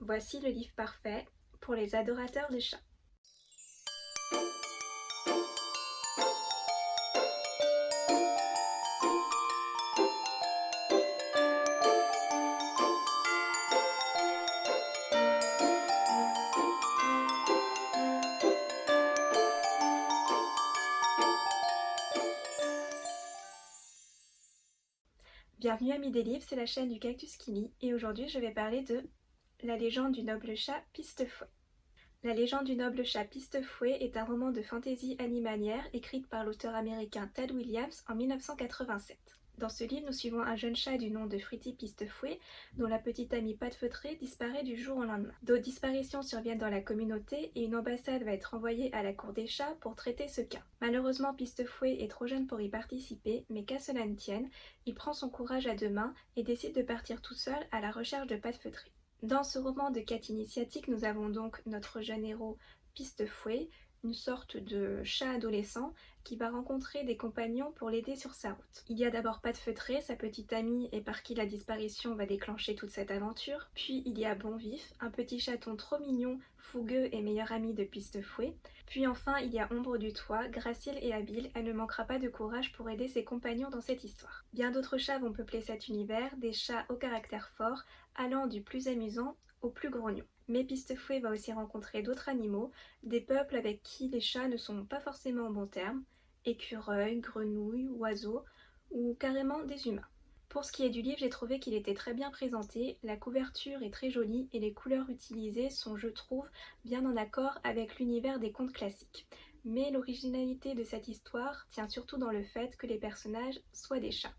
Voici le livre parfait pour les adorateurs de chats. Bienvenue à des livres, c'est la chaîne du Cactus qui lit et aujourd'hui je vais parler de La légende du noble chat Pistefouet. La légende du noble chat Pistefouet est un roman de fantasy animalière écrite par l'auteur américain Ted Williams en 1987. Dans ce livre, nous suivons un jeune chat du nom de Fritty Pistefouet, dont la petite amie Pâte Feutrée disparaît du jour au lendemain. D'autres disparitions surviennent dans la communauté et une ambassade va être envoyée à la cour des chats pour traiter ce cas. Malheureusement, Pistefouet est trop jeune pour y participer, mais qu'à cela ne tienne, il prend son courage à deux mains et décide de partir tout seul à la recherche de Pâte Feutrée. Dans ce roman de quête initiatique, nous avons donc notre jeune héros Pistefouet, une sorte de chat adolescent qui va rencontrer des compagnons pour l'aider sur sa route. Il y a d'abord Pâte Feutrée, sa petite amie et par qui la disparition va déclencher toute cette aventure. Puis il y a Bonvif, un petit chaton trop mignon, fougueux et meilleur ami de Pistefouet. Puis enfin il y a Ombre du Toit, gracile et habile, elle ne manquera pas de courage pour aider ses compagnons dans cette histoire. Bien d'autres chats vont peupler cet univers, des chats au caractère fort, allant du plus amusant au plus grognon. Mais Pistefouet va aussi rencontrer d'autres animaux, des peuples avec qui les chats ne sont pas forcément en bons termes, écureuils, grenouilles, oiseaux ou carrément des humains. Pour ce qui est du livre, j'ai trouvé qu'il était très bien présenté, la couverture est très jolie et les couleurs utilisées sont, je trouve, bien en accord avec l'univers des contes classiques. Mais l'originalité de cette histoire tient surtout dans le fait que les personnages soient des chats.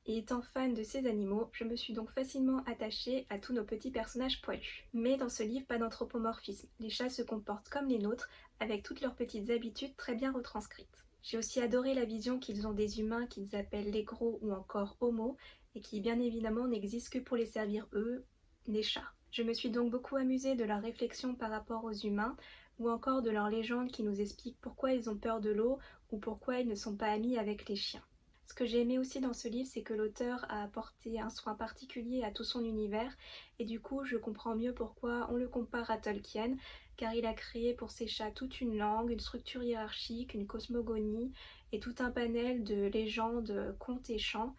Et étant fan de ces animaux, je me suis donc facilement attachée à tous nos petits personnages poilus. Mais dans ce livre, pas d'anthropomorphisme. Les chats se comportent comme les nôtres, avec toutes leurs petites habitudes très bien retranscrites. J'ai aussi adoré la vision qu'ils ont des humains qu'ils appellent les gros ou encore homo, et qui bien évidemment n'existent que pour les servir eux, les chats. Je me suis donc beaucoup amusée de leur réflexion par rapport aux humains, ou encore de leur légende qui nous explique pourquoi ils ont peur de l'eau, ou pourquoi ils ne sont pas amis avec les chiens. Ce que j'ai aimé aussi dans ce livre, c'est que l'auteur a apporté un soin particulier à tout son univers et du coup je comprends mieux pourquoi on le compare à Tolkien, car il a créé pour ses chats toute une langue, une structure hiérarchique, une cosmogonie et tout un panel de légendes, contes et chants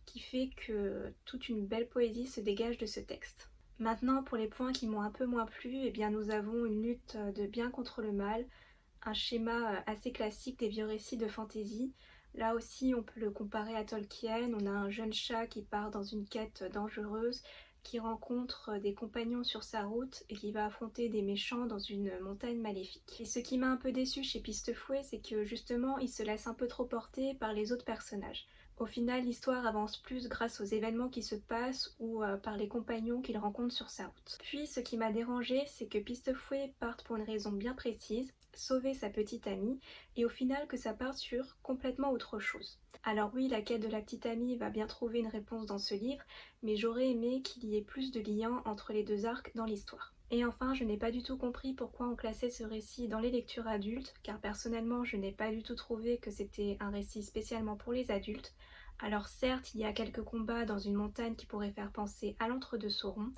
qui fait que toute une belle poésie se dégage de ce texte. Maintenant, pour les points qui m'ont un peu moins plu, eh bien, nous avons une lutte de bien contre le mal, un schéma assez classique des vieux récits de fantasy. Là aussi, on peut le comparer à Tolkien. On a un jeune chat qui part dans une quête dangereuse, qui rencontre des compagnons sur sa route et qui va affronter des méchants dans une montagne maléfique. Et ce qui m'a un peu déçue chez Pistefouet, c'est que justement, il se laisse un peu trop porter par les autres personnages. Au final, l'histoire avance plus grâce aux événements qui se passent ou par les compagnons qu'il rencontre sur sa route. Puis, ce qui m'a dérangé, c'est que Pistefouet parte pour une raison bien précise, sauver sa petite amie, et au final que ça parte sur complètement autre chose. Alors oui, la quête de la petite amie va bien trouver une réponse dans ce livre, mais j'aurais aimé qu'il y ait plus de liens entre les deux arcs dans l'histoire. Et enfin, je n'ai pas du tout compris pourquoi on classait ce récit dans les lectures adultes, car personnellement, je n'ai pas du tout trouvé que c'était un récit spécialement pour les adultes. Alors certes, il y a quelques combats dans une montagne qui pourraient faire penser à l'Entre-deux Sauron,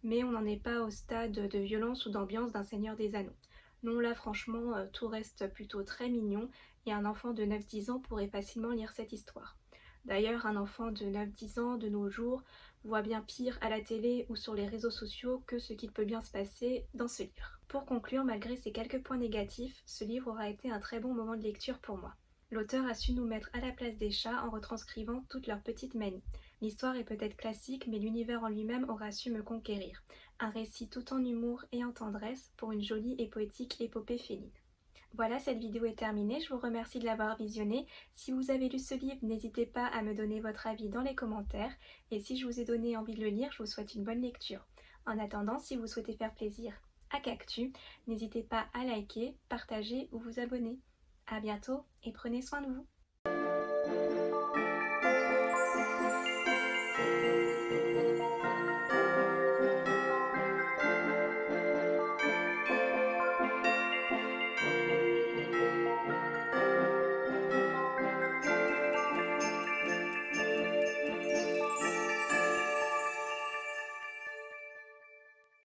mais on n'en est pas au stade de violence ou d'ambiance d'un Seigneur des Anneaux. Non, là franchement, tout reste plutôt très mignon et un enfant de 9-10 ans pourrait facilement lire cette histoire. D'ailleurs, un enfant de 9-10 ans de nos jours voit bien pire à la télé ou sur les réseaux sociaux que ce qu'il peut bien se passer dans ce livre. Pour conclure, malgré ces quelques points négatifs, ce livre aura été un très bon moment de lecture pour moi. L'auteur a su nous mettre à la place des chats en retranscrivant toutes leurs petites manies. L'histoire est peut-être classique, mais l'univers en lui-même aura su me conquérir. Un récit tout en humour et en tendresse pour une jolie et poétique épopée féline. Voilà, cette vidéo est terminée, je vous remercie de l'avoir visionnée. Si vous avez lu ce livre, n'hésitez pas à me donner votre avis dans les commentaires. Et si je vous ai donné envie de le lire, je vous souhaite une bonne lecture. En attendant, si vous souhaitez faire plaisir à Cactus, n'hésitez pas à liker, partager ou vous abonner. A bientôt et prenez soin de vous.